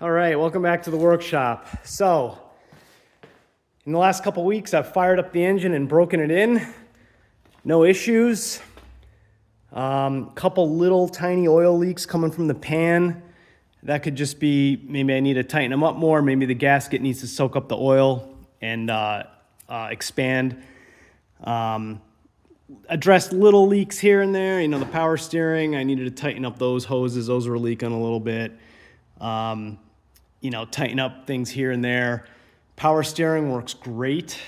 All right, welcome back to the workshop. So, in the last couple weeks, I've fired up the engine and broken it in. No issues. Couple little tiny oil leaks coming from the pan. That could just be, maybe I need to tighten them up more. Maybe the gasket needs to soak up the oil and expand. Addressed little leaks here and there. You know, the power steering, I needed to tighten up those hoses. Those were leaking a little bit. You know, tighten up things here and there. Power steering works great.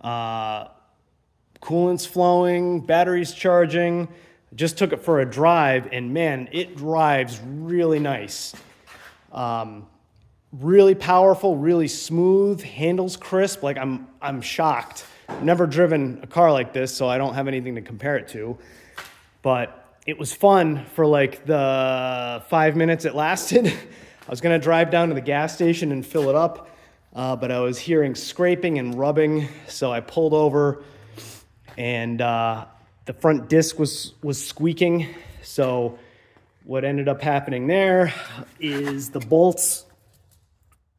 Coolant's flowing, battery's charging. Just took it for a drive, and man, it drives really nice. Really powerful, really smooth, handles crisp. Like I'm shocked. I've never driven a car like this, so I don't have anything to compare it to. But it was fun for like the 5 minutes it lasted. I was gonna drive down to the gas station and fill it up, but I was hearing scraping and rubbing, so I pulled over, and the front disc was squeaking. So what ended up happening there is the bolts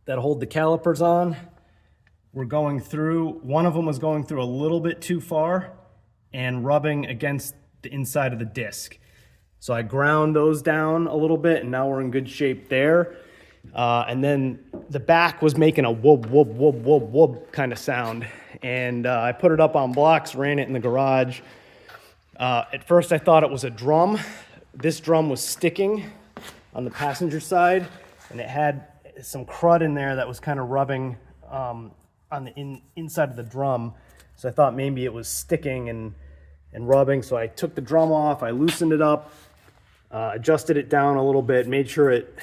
that hold the calipers on were going through. One of them was going through a little bit too far and rubbing against the inside of the disc. So I ground those down a little bit, and now we're in good shape there. And then the back was making a whoop, whoop, whoop, whoop, whoop kind of sound. And I put it up on blocks, ran it in the garage. At first I thought it was a drum. This drum was sticking on the passenger side, and it had some crud in there that was kind of rubbing on the inside of the drum. So I thought maybe it was sticking and rubbing. So I took the drum off, I loosened it up, adjusted it down a little bit, made sure it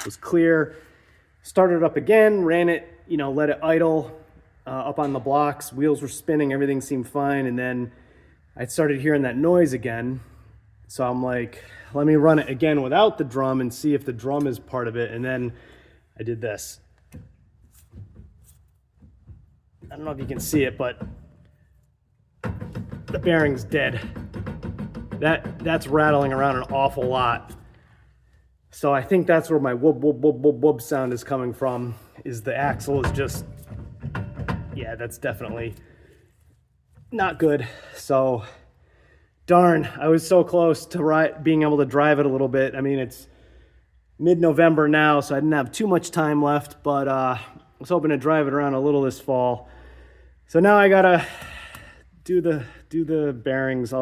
was clear, started it up again, ran it, let it idle up on the blocks. Wheels were spinning, everything seemed fine. And then I started hearing that noise again. So I'm like, let me run it again without the drum and see if the drum is part of it. And then I did this. I don't know if you can see it, but the bearing's dead. That's rattling around an awful lot. So I think that's where my whoop, whoop, whoop, whoop, whoop sound is coming from, is the axle is just, yeah, that's definitely not good. So, darn, I was so close to being able to drive it a little bit. I mean, it's mid-November now, so I didn't have too much time left, but I was hoping to drive it around a little this fall. So now I gotta do the bearings.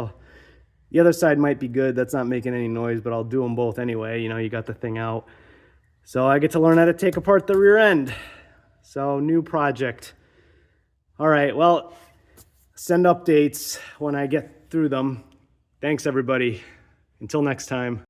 The other side might be good. That's not making any noise, but I'll do them both anyway. You got the thing out. So I get to learn how to take apart the rear end. So new project. All right, well, send updates when I get through them. Thanks, everybody. Until next time.